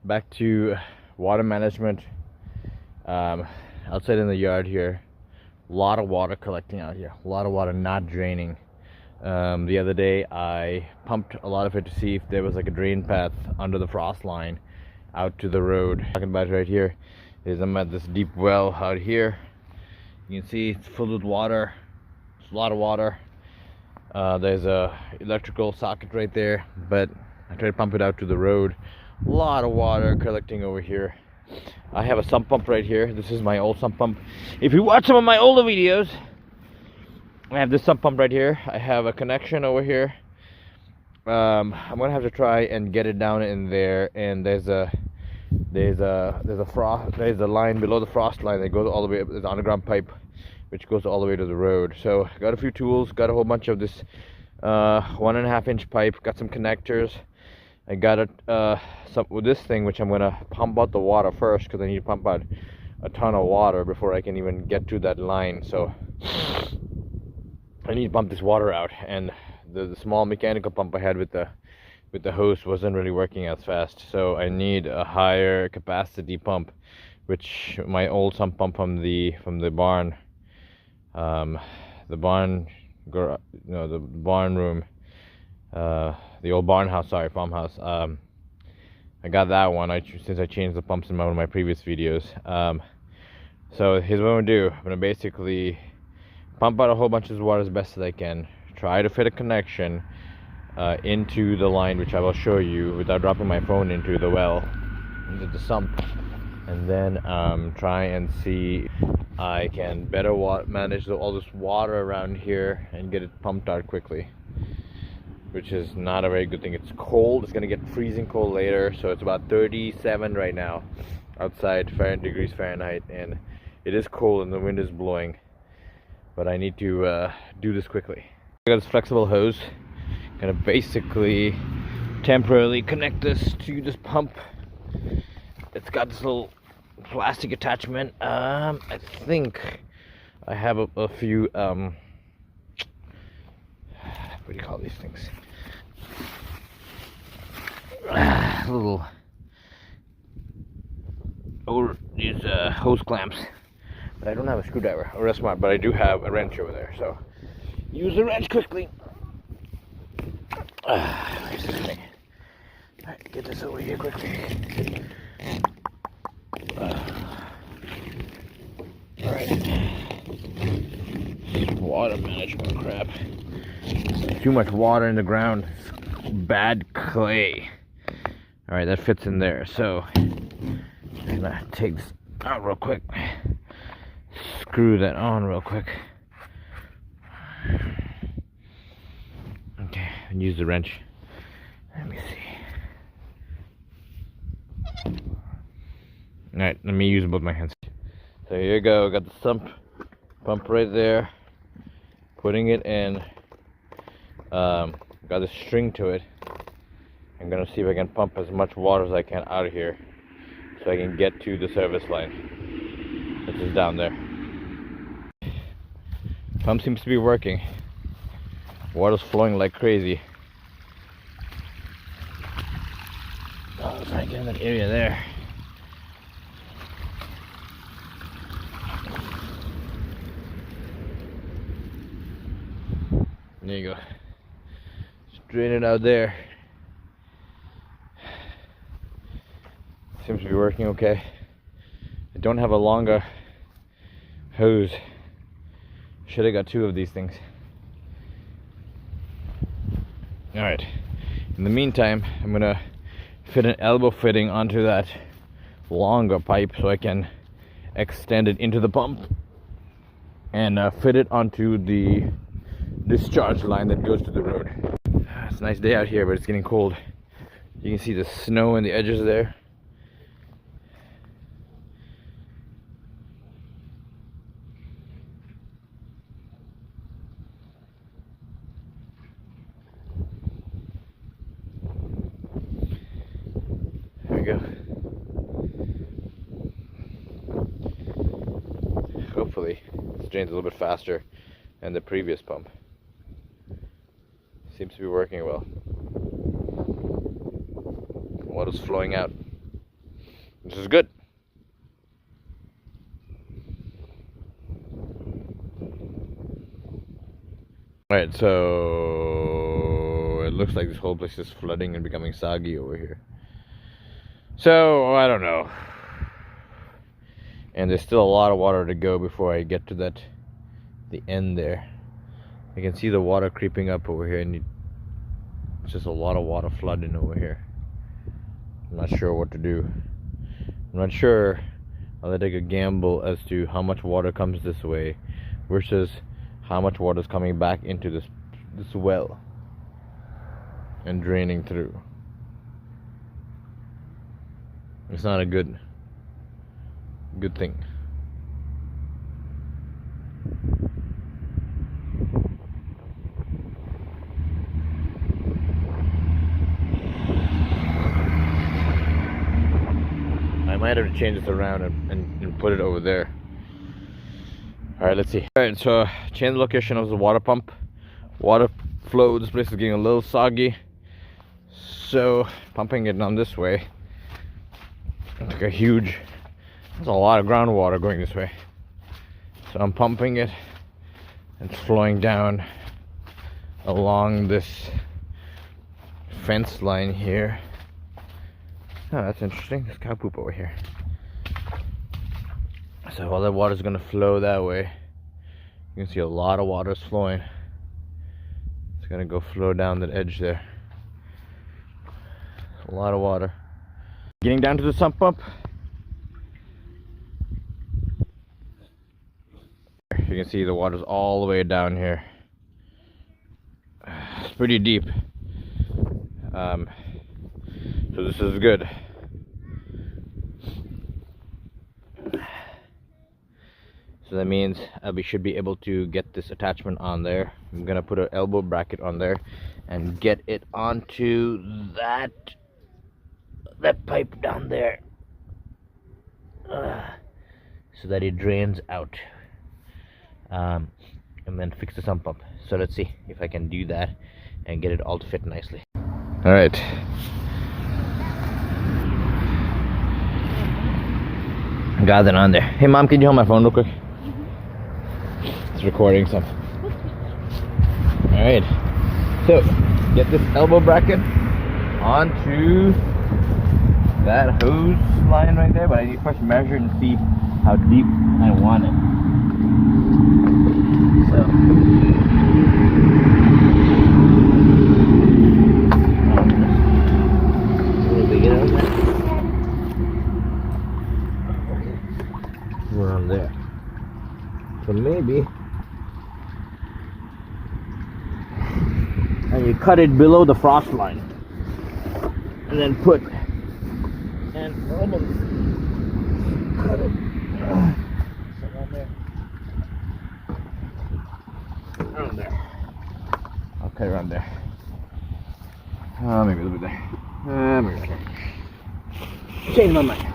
Back to water management. Outside in the yard here, a lot of water collecting out here, a lot of water not draining. The other day I pumped a lot of it to see if there was like a drain path under the frost line out to the road. Talking about right here is I'm at this deep well out here. You can see it's filled with water. It's a lot of water. There's a electrical socket right there, but I try to pump it out to the road. A lot of water collecting over here. I have a sump pump right here. This is my old sump pump. If you watch some of my older videos, I have this sump pump right here. I have a connection over here. I'm gonna have to try and get it down in there. And there's a line below the frost line that goes all the way up. There's an underground pipe which goes all the way to the road. So got a few tools. Got a whole bunch of this 1.5 inch pipe. Got some connectors. I got some with this thing, which I'm gonna pump out the water first because I need to pump out a ton of water before I can even get to that line. So I need to pump this water out, and the small mechanical pump I had with the hose wasn't really working as fast. So I need a higher capacity pump, which my old sump pump from the barn, the barn room. The old farmhouse. I got that one since I changed the pumps in one of my previous videos. So here's what I'm gonna do. I'm gonna basically pump out a whole bunch of water as best as I can. Try to fit a connection into the line, which I will show you without dropping my phone into the well, into the sump, and then try and see I can better manage all this water around here and get it pumped out quickly. Which is not a very good thing. It's cold. It's gonna get freezing cold later. So it's about 37 right now outside, degrees Fahrenheit, and it is cold and the wind is blowing. But I need to do this quickly. I got this flexible hose. Gonna basically temporarily connect this to this pump. It's got this little plastic attachment. I think I have a few what do you call these things? These hose clamps. But I don't have a screwdriver or a smart, but I do have a wrench over there. So use the wrench quickly. Where's this thing? Alright, get this over here quickly. Alright. Water management crap. Too much water in the ground. Bad clay. Alright, that fits in there. So I'm gonna take this out real quick. Screw that on real quick. Okay, and use the wrench. Let me see. Alright, let me use both my hands. So here you go. Got the sump pump right there. Putting it in. Got a string to it. I'm gonna see if I can pump as much water as I can out of here so I can get to the service line, which is down there. Pump seems to be working. Water's flowing like crazy. Oh, let's try to get in that area there. There you go. Drain it out there. Seems to be working okay. I don't have a longer hose. Should have got two of these things. Alright. In the meantime, I'm gonna fit an elbow fitting onto that longer pipe so I can extend it into the pump and fit it onto the discharge line that goes to the road. It's a nice day out here, but it's getting cold. You can see the snow in the edges there. There we go. Hopefully, this drains a little bit faster than the previous pump. Seems to be working well. Water's flowing out. This is good. Alright, so it looks like this whole place is flooding and becoming soggy over here. So, I don't know. And there's still a lot of water to go before I get to the end there. I can see the water creeping up over here, and it's just a lot of water flooding over here. I'm not sure what to do. I'm not sure. I'll take a gamble as to how much water comes this way versus how much water is coming back into this well and draining through. It's not a good thing. I might have to change this around and put it over there. Alright, let's see. Alright, so change the location of the water pump. Water flow, this place is getting a little soggy. So pumping it down this way. It's like there's a lot of groundwater going this way. So I'm pumping it and it's flowing down along this fence line here. Oh, that's interesting. There's cow poop over here. So all that water is going to flow that way. You can see a lot of water is flowing. It's going to go flow down that edge there. A lot of water. Getting down to the sump pump. You can see the water's all the way down here. It's pretty deep. So this is good. So that means we should be able to get this attachment on there. I'm gonna put an elbow bracket on there and get it onto that pipe down there, so that it drains out, and then fix the sump pump. So let's see if I can do that and get it all to fit nicely. All right. Got it on there. Hey mom, can you hold my phone real quick? It's recording some. Alright. So get this elbow bracket onto that hose line right there, but I need to first measure and see how deep I want it. So around there. So maybe and you cut it below the frost line and then put and almost cut it around there. Around there. Okay, around there. Maybe a little bit there. Maybe right there. Change my mind.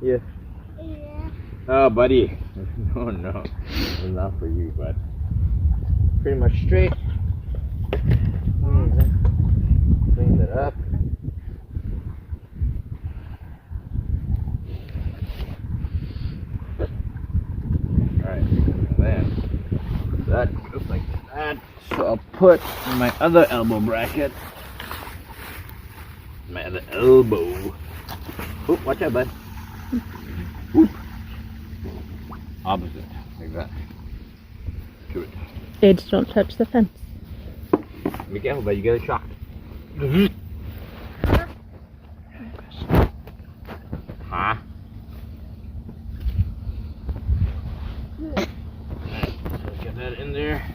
Yeah. Oh, buddy. No, it's not for you, but pretty much straight. Clean it up. Alright, then that goes like that. So I'll put my other elbow bracket. My other elbow. Oh, watch out, bud. Oop. Opposite, like that. To it. Kids, don't touch the fence. Be careful, but you get shocked. Huh? Let's get that in there.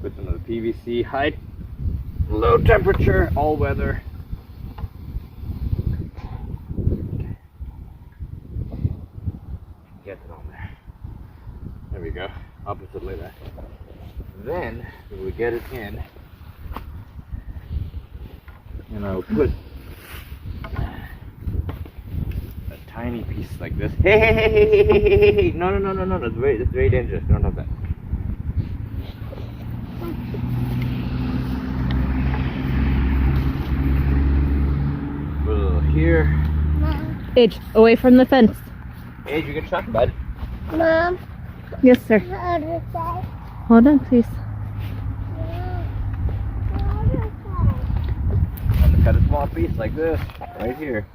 Put some of the PVC height. Low temperature, all weather. Get it on there. There we go. Opposite like that. Then we will get it in, and I'll put a tiny piece like this. Hey! No! That's very dangerous. Don't have that. Put a little here. Mom. Age, away from the fence. Age, you get shot, bud. Mom. Yes, sir. The other side. Hold on, please. I'm gonna cut a small piece like this, right here.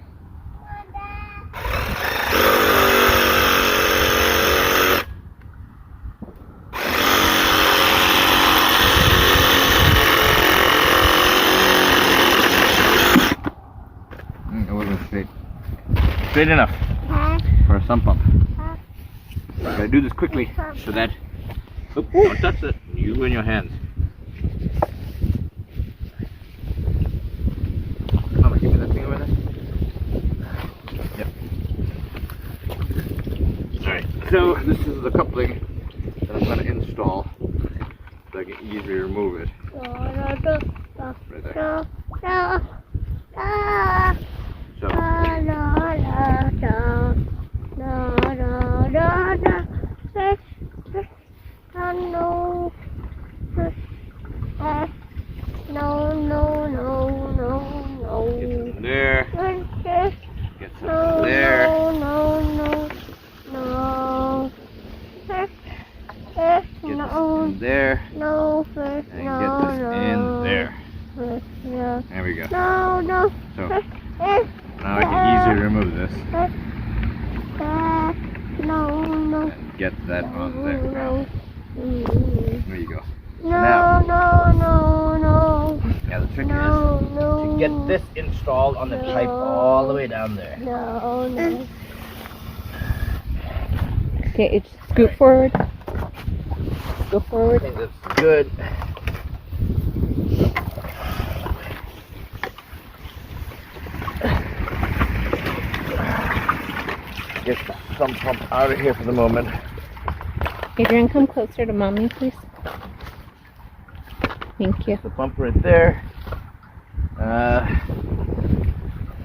It wasn't straight. Straight enough for a sump pump. I gotta do this quickly so that. Oop, don't touch it. You and your hands. Mama, give me that thing over there. Yep. Alright, so this is the coupling that I'm gonna install so I can easily remove it. Right there. So. There. Get some there. Get this in there. And get this in there. There we go. So now I can easily remove this. And get that on there now. There you go. Now, yeah, the trick is to get this installed on the pipe all the way down there. Okay, Age, scoot forward. Go I forward. think that's good. Get the sump pump out of here for the moment. Adrian, come closer to mommy, please. Thank you. The pump right there. I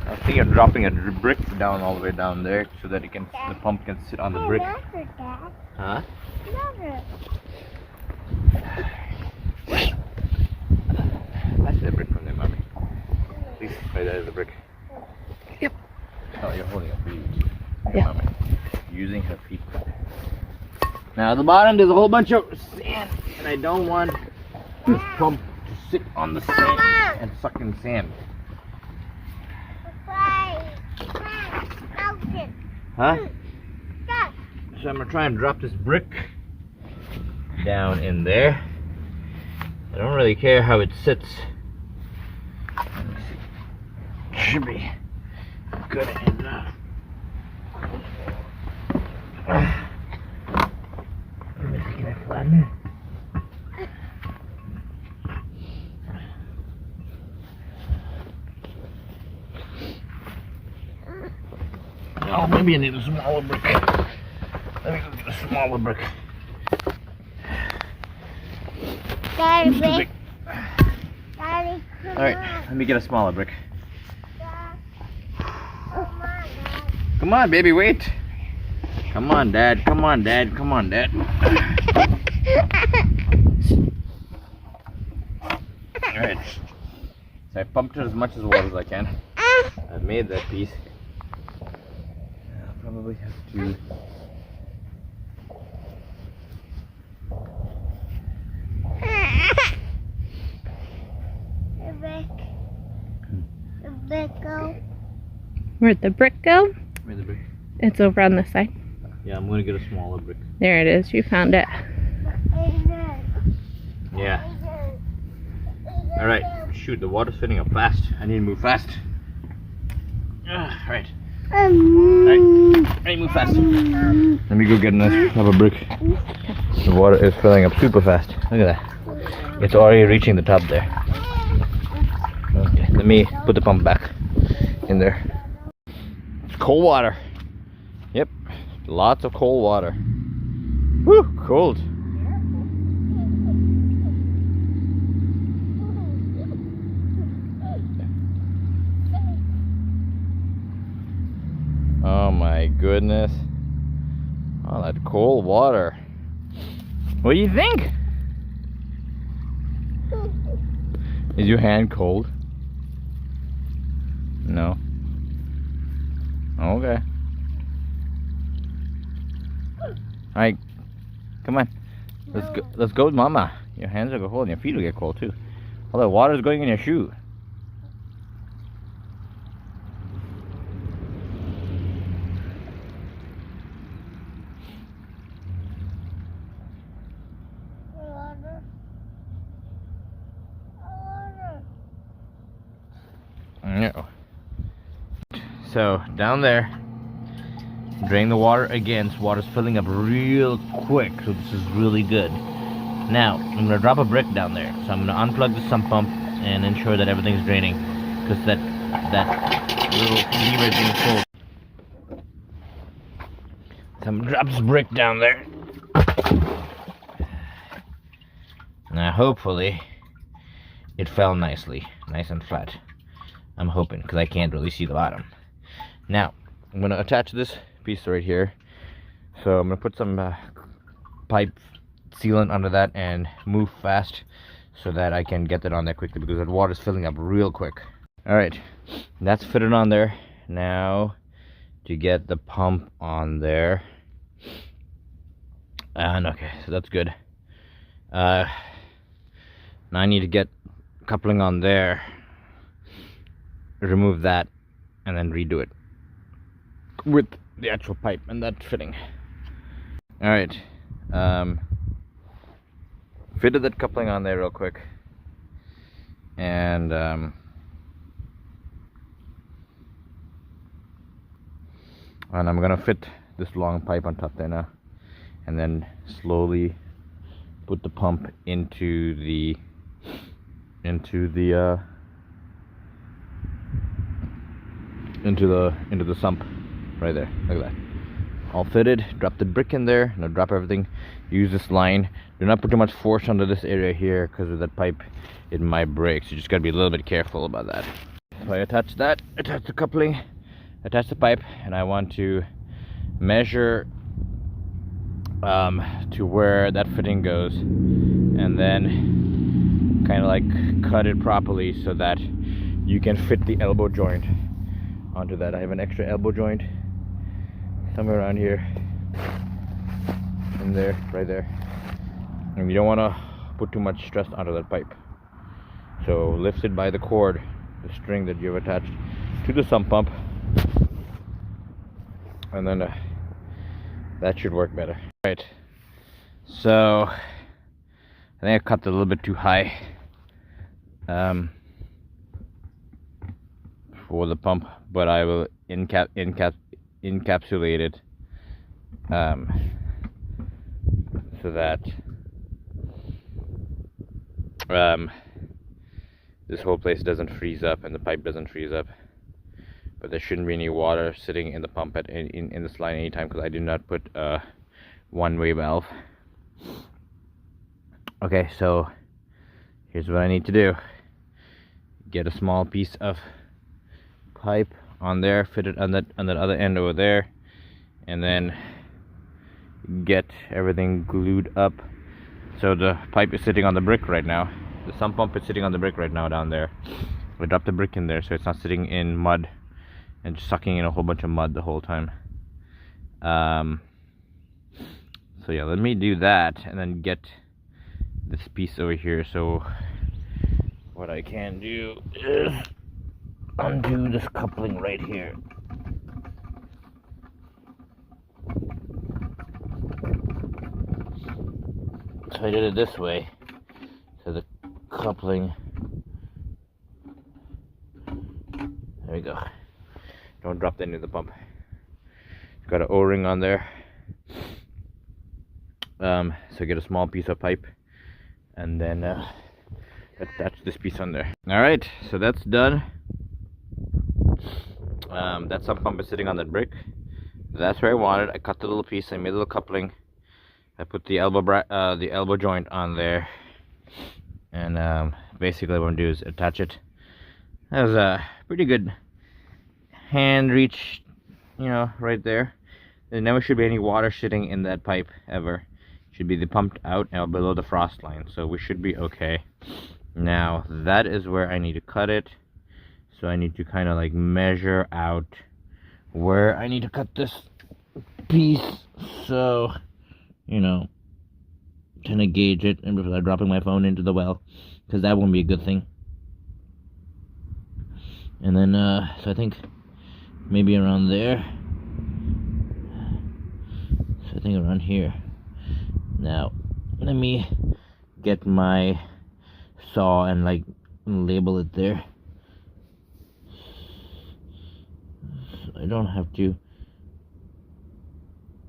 was thinking of dropping a brick down all the way down there so that the pump can sit on the brick. Huh? That's the brick from there, mommy. Please, right there is the brick. Yep. Oh, you're holding it for you. Yeah. Mommy. Using her feet. Now at the bottom there's a whole bunch of sand, and I don't want this pump to sit on the sand and suck in sand. Huh? So I'm gonna try and drop this brick down in there. I don't really care how it sits. Let me see. Should be good enough. Can I flatten it? Oh, maybe I need a smaller brick. Let me go get a smaller brick. Daddy, Alright, let me get a smaller brick. Come on, baby, wait. Come on, Dad. Come on, Dad. Come on, Dad. Alright. So I pumped it as much as water as I can. I've made that piece. I'll probably have to. The brick go. Where'd the brick go? Where's the brick? It's over on this side. Yeah, I'm gonna get a smaller brick. There it is. You found it. Yeah. Alright. Shoot, the water's filling up fast. I need to move fast. Alright. Alright. I need to move fast. Let me go get another brick. The water is filling up super fast. Look at that. It's already reaching the top there. Okay, let me put the pump back in there. It's cold water. Yep, lots of cold water. Woo, cold. goodness. Oh, that cold water. What do you think? Is your hand cold? No. Okay. Alright. Come on. Let's go with Mama. Your hands will go cold and your feet will get cold too. All that water is going in your shoe. No. So down there, drain the water again. So water's filling up real quick. So this is really good. Now I'm gonna drop a brick down there. So I'm gonna unplug the sump pump and ensure that everything's draining, because that little lever is being pulled. So I'm gonna drop this brick down there. Now hopefully it fell nicely, nice and flat. I'm hoping, because I can't really see the bottom. Now, I'm going to attach this piece right here. So I'm going to put some pipe sealant under that and move fast so that I can get that on there quickly, because that water is filling up real quick. Alright, that's fitted on there. Now, to get the pump on there. And okay, so that's good. Now I need to get coupling on there. Remove that and then redo it with the actual pipe and that fitting. All right, fitted that coupling on there real quick, and I'm gonna fit this long pipe on top there now, and then slowly put the pump into the sump right there. Look at that, all fitted. Drop the brick in there. Now drop everything. Use this line. Do not put too much force under this area here, because of that pipe, it might break. So you just gotta be a little bit careful about that. So I attach that, attach the coupling, attach the pipe, and I want to measure to where that fitting goes, and then kind of like cut it properly so that you can fit the elbow joint onto that. I have an extra elbow joint somewhere around here, in there, right there, and you don't want to put too much stress onto that pipe. So lift it by the cord, the string that you have attached to the sump pump, and then that should work better. Right, so I think I cut it a little bit too high for the pump, but I will encapsulate it so that this whole place doesn't freeze up and the pipe doesn't freeze up. But there shouldn't be any water sitting in the pump in this line anytime, because I did not put a one-way valve. Okay, so here's what I need to do. Get a small piece of pipe on there, fit it on that other end over there, and then get everything glued up. So the pipe is sitting on the brick right now. The sump pump is sitting on the brick right now down there. I dropped the brick in there so it's not sitting in mud and just sucking in a whole bunch of mud the whole time. So yeah, let me do that and then get this piece over here. So what I can do is undo this coupling right here. So I did it this way, so the coupling, there we go. Don't drop that into the pump. It's got an O-ring on there. So get a small piece of pipe and then attach this piece on there. Alright, so that's done. That sump pump is sitting on that brick. That's where I wanted. I cut the little piece, I made a little coupling. I put the elbow joint on there, and basically what I'm gonna do is attach it. That was a pretty good hand reach, you know, right there. there never should be any water sitting in that pipe ever. It should be the pumped out and below the frost line, so we should be okay. Now that is where I need to cut it. So I need to kind of like measure out where I need to cut this piece, so you know, kind of gauge it, and without dropping my phone into the well, because that won't be a good thing. And then so I think maybe around there. So I think around here. Now let me get my saw and like label it there, so I don't have to.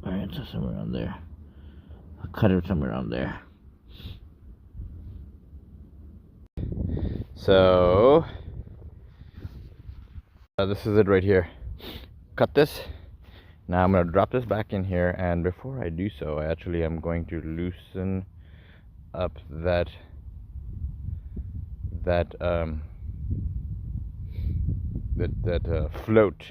Alright, so somewhere around there. I'll cut it somewhere around there. So this is it right here. Cut this. Now I'm going to drop this back in here, and before I do so, I actually am going to loosen up that float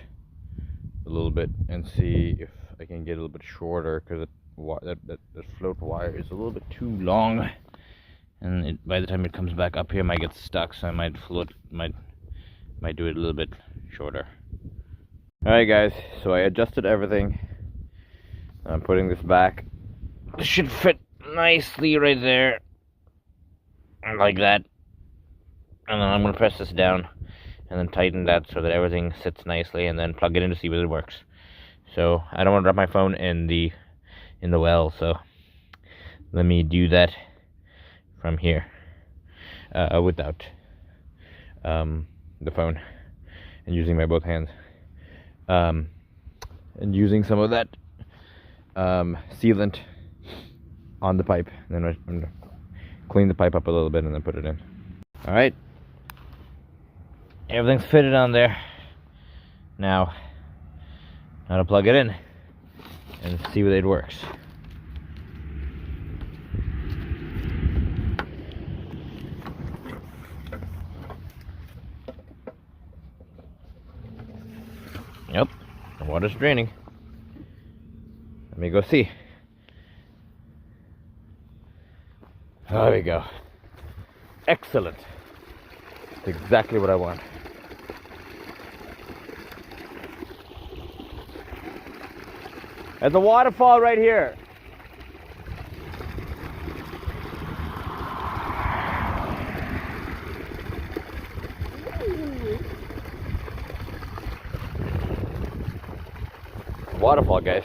a little bit and see if I can get a little bit shorter, because that float wire is a little bit too long, and by the time it comes back up here, it might get stuck. So I might do it a little bit shorter. Alright guys, so I adjusted everything. I'm putting this back. This should fit nicely right there, like that. And then I'm going to press this down and then tighten that so that everything sits nicely, and then plug it in to see whether it works. So I don't want to drop my phone in the well, so let me do that from here without the phone, and using my both hands, and using some of that sealant on the pipe. And then I'm gonna clean the pipe up a little bit and then put it in. All right, everything's fitted on there. Now to plug it in and see whether it works. Yep, the water's draining. Let me go see. There we go. Excellent. That's exactly what I want. There's a waterfall right here. Waterfall, guys.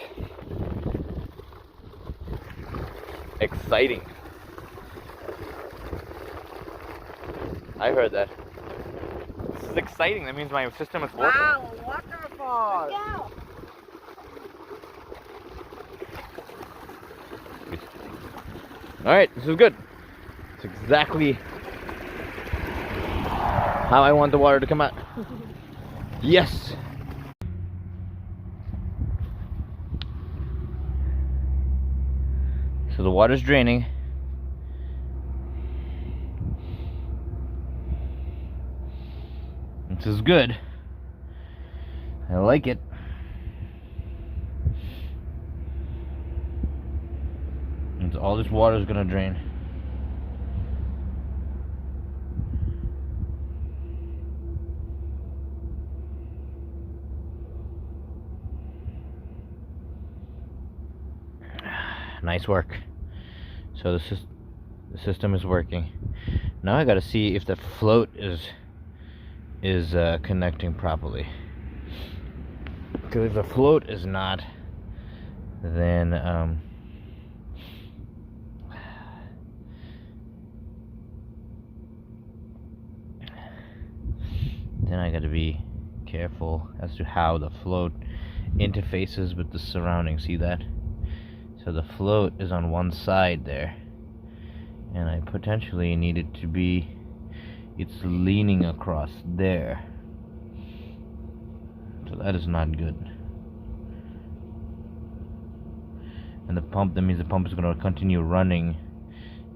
Exciting. I heard that. This is exciting. That means my system is working. Wow, a waterfall! Go. Alright, this is good. It's exactly how I want the water to come out. Yes! So the water's draining. This is good. I like it. And all this water is gonna drain. Nice work. So the system is working. Now I gotta see if the float is connecting properly. Because if the float is not, then I gotta be careful as to how the float interfaces with the surroundings. See that? So the float is on one side there, and I potentially need it to be, it's leaning across there. So that is not good. And the pump, that means the pump is going to continue running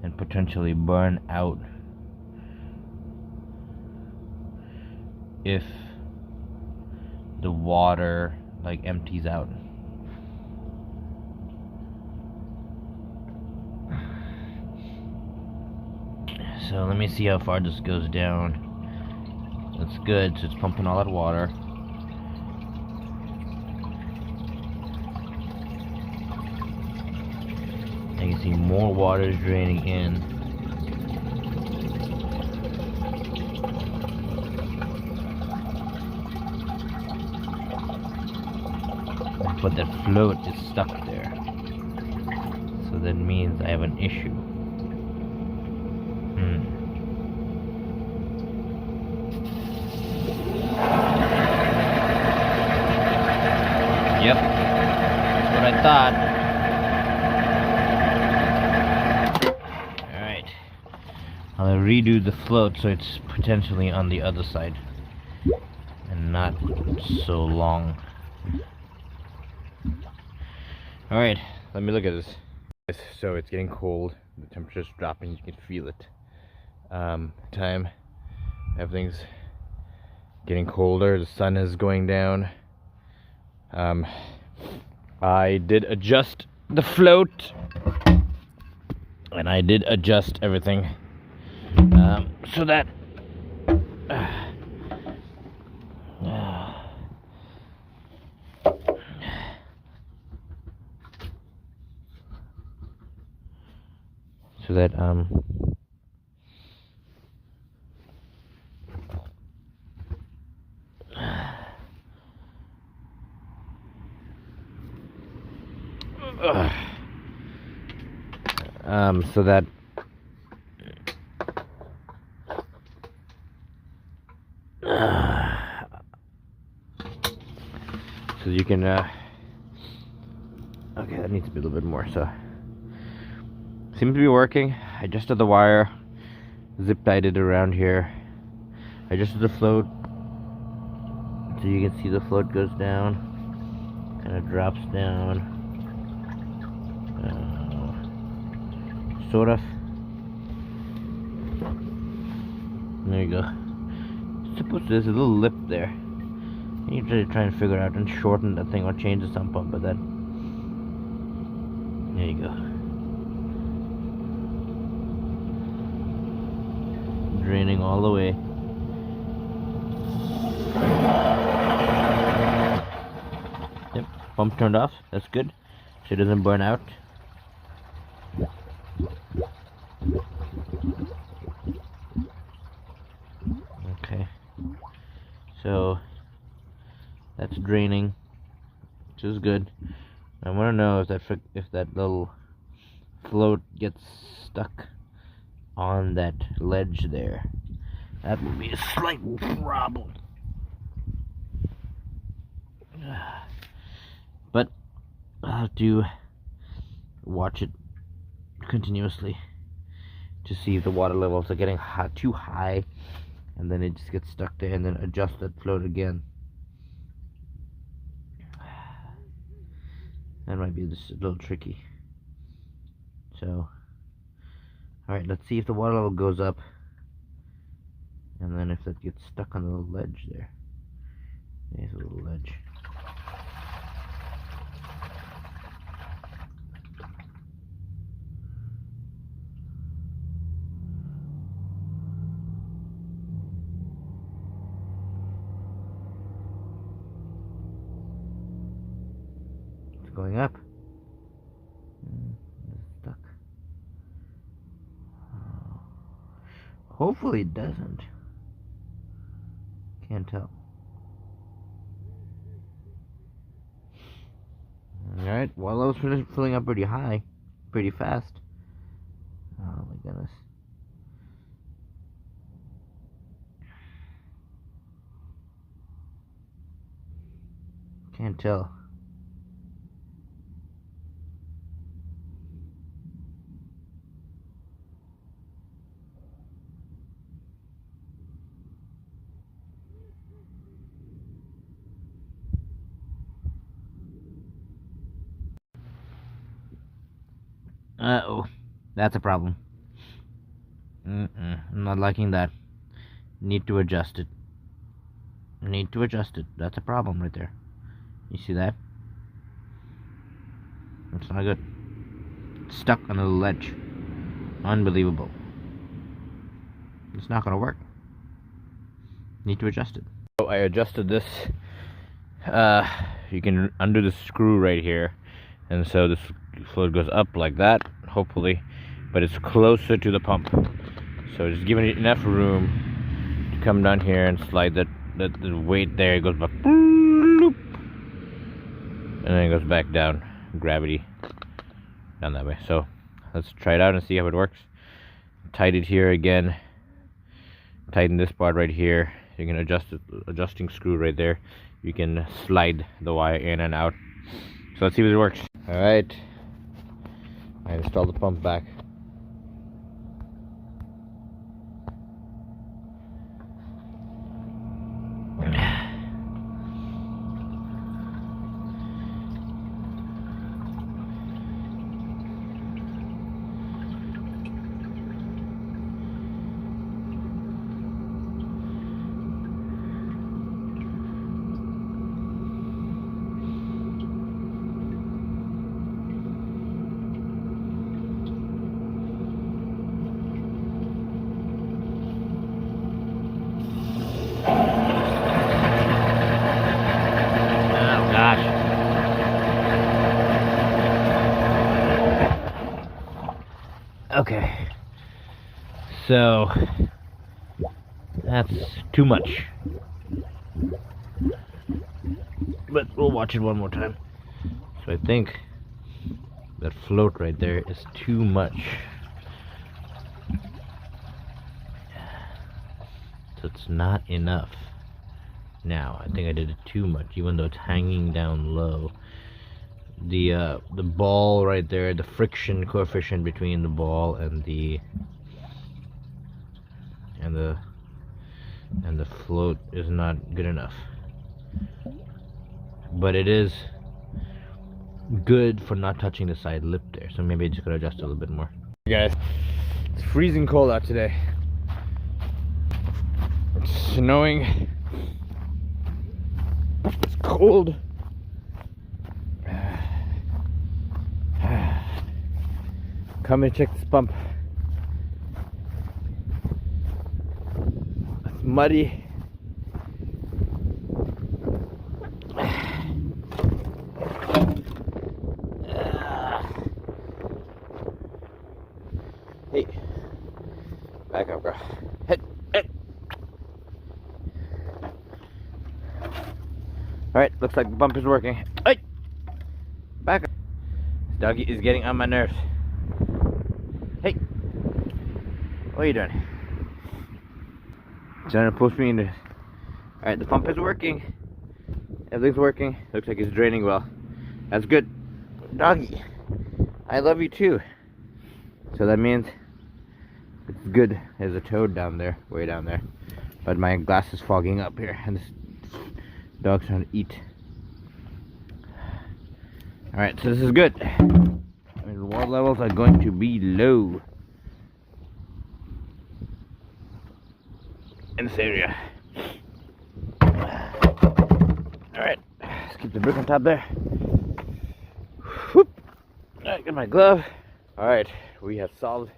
and potentially burn out if the water like empties out. So let me see how far this goes down. That's good, so it's pumping all that water. You can see more water is draining in. But that float is stuck there. So that means I have an issue. Yep, that's what I thought. Alright. I'll redo the float so it's potentially on the other side and not so long. Alright, let me look at this. So it's getting cold, the temperature's dropping, you can feel it. Time, everything's getting colder, the sun is going down. I did adjust the float, and I did adjust everything so that so that so you can okay, that needs to be a little bit more. So seems to be working. I adjusted the wire, zip tied it around here. I adjusted the float so you can see the float goes down, kind of drops down, sort of. There you go. There's a little lip there. You need to try and figure out and shorten that thing or change the sump pump, but that. There you go. Draining all the way. Yep, pump turned off. That's good. So it doesn't burn out. Okay. So that's draining, which is good. I want to know if that little float gets stuck on that ledge there. That would be a slight problem. But I'll have to watch it continuously to see if the water levels are getting too high, and then it just gets stuck there, and then adjust that float again. That might be just a little tricky. So, alright, let's see if the water level goes up, and then if that gets stuck on the little ledge there. There's a little ledge. It's going up. It's stuck. Hopefully it doesn't. Can't tell. Alright, well, I was filling up pretty high, pretty fast. Oh my goodness. Can't tell. Uh-oh, that's a problem. I'm not liking that. Need to adjust it. Need to adjust it. That's a problem right there. You see that? It's not good. It's stuck on the ledge. Unbelievable. it's not gonna work. Need to adjust it. So I adjusted this. You can undo the screw right here, and so this fluid goes up like that, hopefully, but it's closer to the pump. So just giving it enough room to come down here and slide the weight there. It goes back, and then it goes back down, gravity down that way. So let's try it out and see how it works. Tighten it here again. Tighten this part right here. You can adjust the adjusting screw right there. You can slide the wire in and out. So let's see if it works. All right, I installed the pump back. Okay, so that's too much, but we'll watch it one more time. So I think that float right there is too much, so it's not enough. Now I think I did it too much, even though it's hanging down low. The ball right there, the friction coefficient between the ball and the float is not good enough, but it is good for not touching the side lip there. So maybe I just gotta adjust it a little bit more. Hey guys, it's freezing cold out today. It's snowing. It's cold. Come and check this pump. It's muddy. Hey, back up, girl. Head. All right, looks like the pump is working. Hey, back up. This doggy is getting on my nerves. Hey, what are you doing? Trying to push me into. Alright, the pump is working. Everything's working. Looks like it's draining well. That's good. Doggy, I love you too. So that means it's good. There's a toad down there, way down there. But my glass is fogging up here, and this dog's trying to eat. Alright, so this is good. The water levels are going to be low in this area. Alright, let's keep the brick on top there. Whoop. Alright, get my glove. Alright, we have solved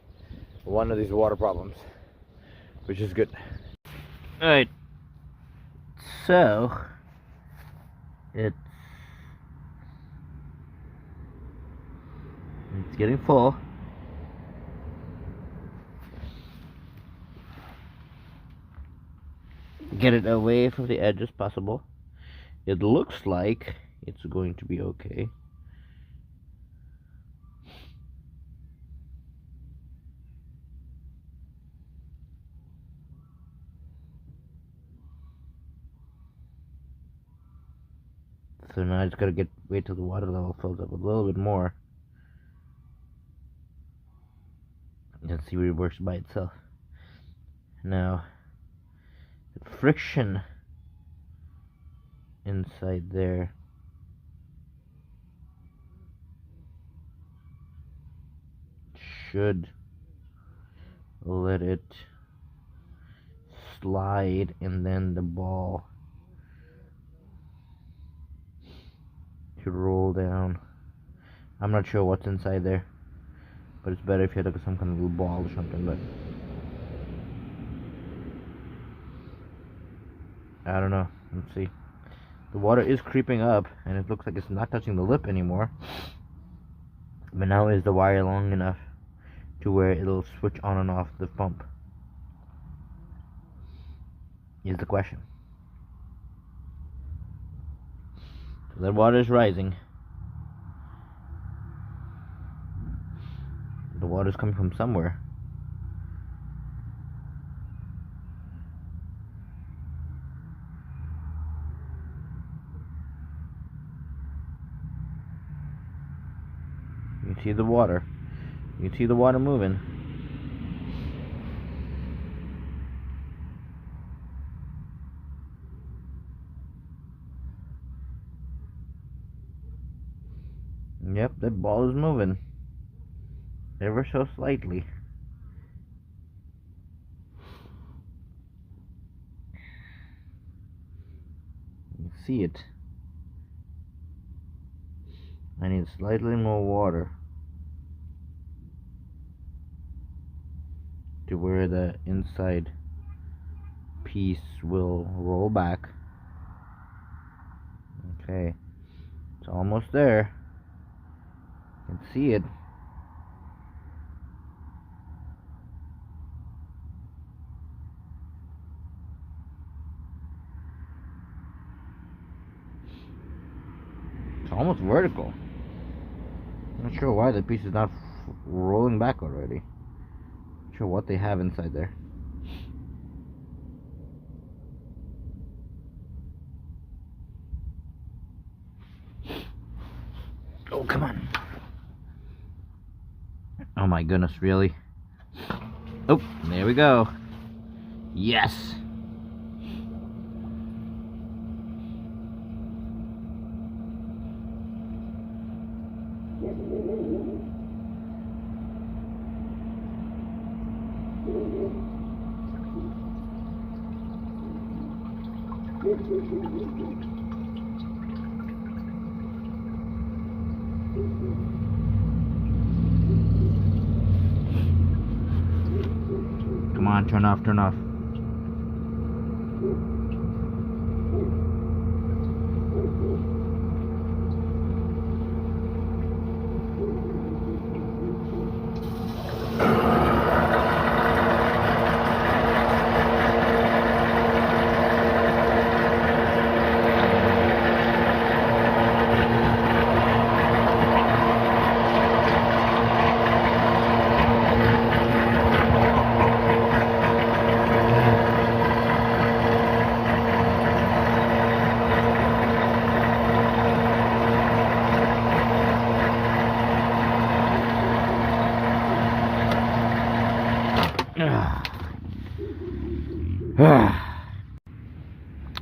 one of these water problems, which is good. Alright, so it's getting full. Get it away from the edge as possible. It looks like it's going to be okay. So now I just gotta wait till the water level fills up a little bit more. And see where it works by itself. Now, the friction inside there should let it slide, and then the ball should roll down. I'm not sure what's inside there, but it's better if you had like some kind of little ball or something. But I don't know. Let's see. The water is creeping up, and it looks like it's not touching the lip anymore. But now is the wire long enough to where it'll switch on and off the pump? Is the question. So that water is rising. The water is coming from somewhere. You can see the water. You can see the water moving. Yep, that ball is moving. Ever so slightly. You can see it. I need slightly more water to where the inside piece will roll back. Okay, it's almost there. You can see it. It's almost vertical. I'm not sure why the piece is not rolling back already. Not sure what they have inside there. Oh, come on. Oh my goodness, really? Oh, there we go. Yes! Come on, turn off, turn off.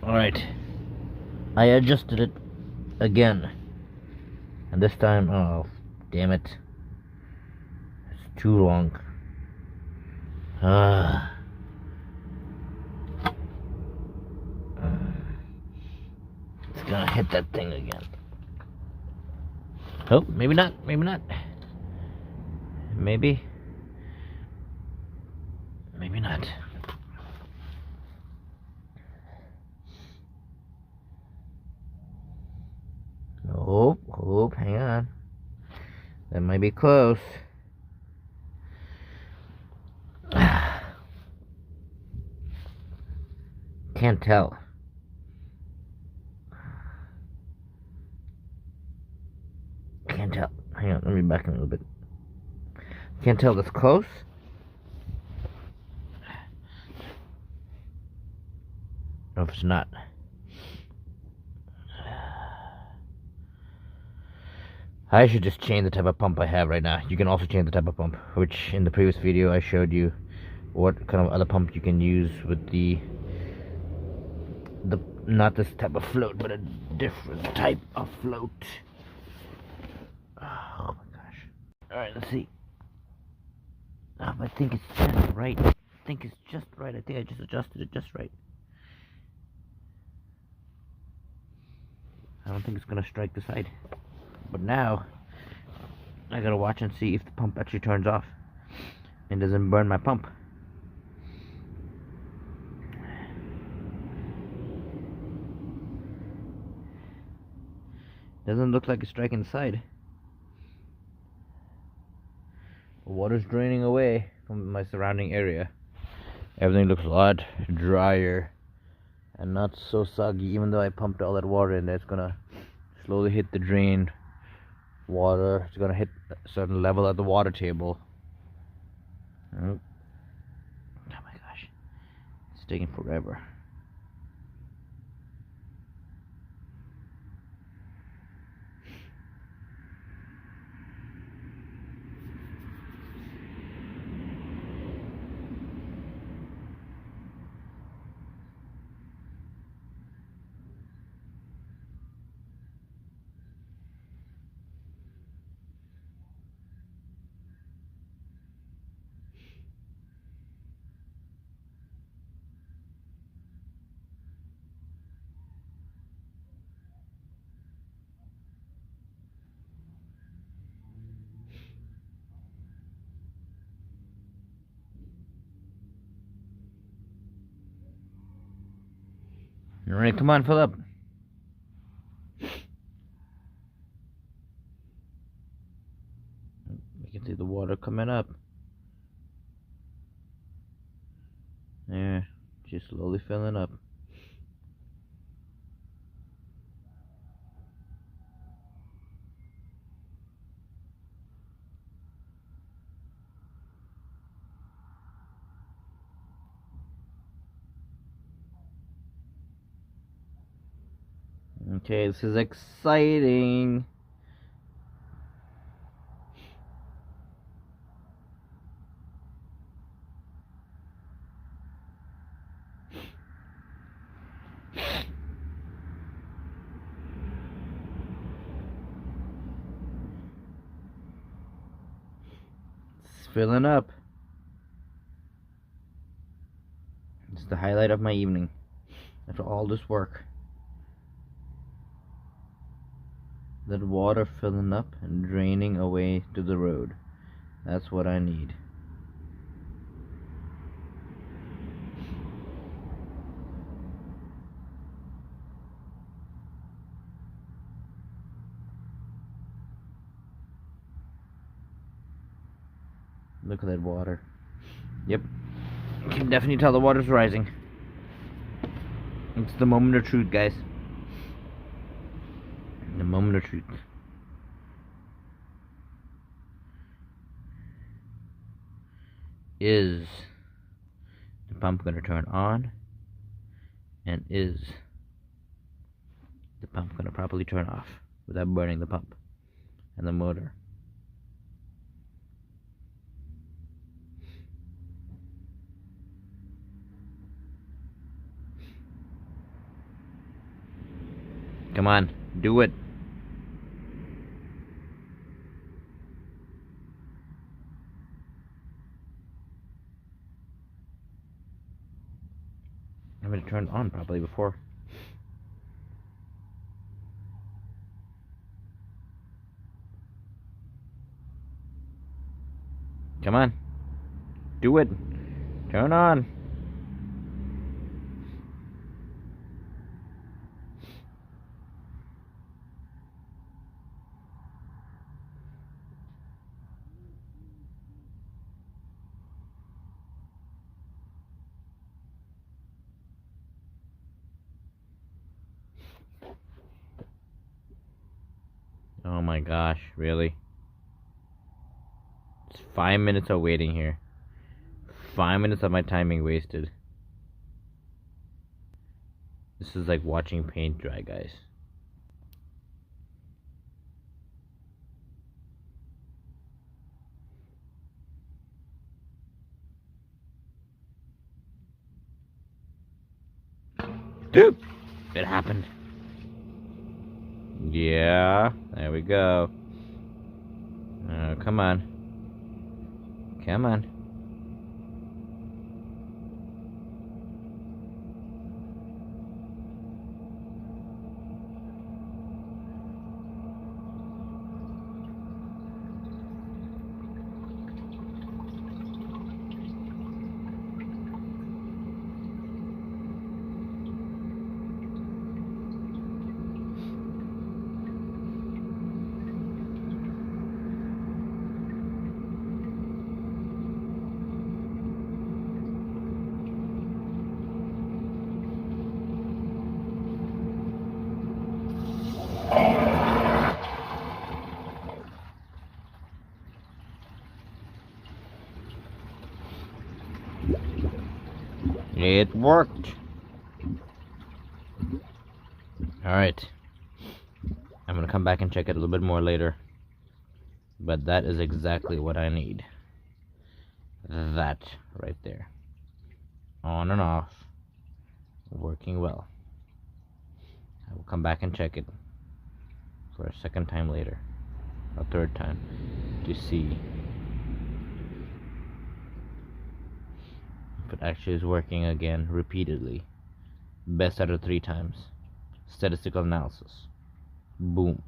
Alright, I adjusted it again, and this time, oh damn it, it's too long. It's gonna hit that thing again. Oh, maybe not, maybe not. Maybe not. Oh, hang on. That might be close. Can't tell. Can't tell. Hang on, let me back in a little bit. Can't tell that's close. Or if it's not. I should just change the type of pump I have right now. You can also change the type of pump, which in the previous video I showed you what kind of other pump you can use with the not this type of float, but a different type of float. Oh my gosh. Alright, let's see. I think it's just right. I think it's just right. I think I just adjusted it just right. I don't think it's gonna strike the side. But now, I gotta watch and see if the pump actually turns off and doesn't burn my pump. Doesn't look like it's striking the side. The water's draining away from my surrounding area. Everything looks a lot drier and not so soggy. Even though I pumped all that water in there, it's gonna slowly hit the drain water. It's gonna hit a certain level at the water table. Oh my gosh, it's taking forever. Alright, come on, fill up. You can see the water coming up. Yeah, just slowly filling up. Okay, this is exciting. It's filling up. It's the highlight of my evening after all this work. That water filling up and draining away to the road. That's what I need. Look at that water. Yep. You can definitely tell the water's rising. It's the moment of truth, guys. The moment of truth. Is the pump going to turn on? And is the pump going to properly turn off without burning the pump and the motor? Come on, do it. I'm going to turn it on properly before. Come on. Do it. Turn on. Oh my gosh, really? It's 5 minutes of waiting here. 5 minutes of my time being wasted. This is like watching paint dry, guys. Dude, it happened. Yeah, there we go. Oh, come on. Come on. It worked. Alright. I'm gonna come back and check it a little bit more later. But that is exactly what I need. That right there. On and off. Working well. I will come back and check it for a second time later. A third time. To see if it actually is working again repeatedly. Best out of 3 times. Statistical analysis. Boom.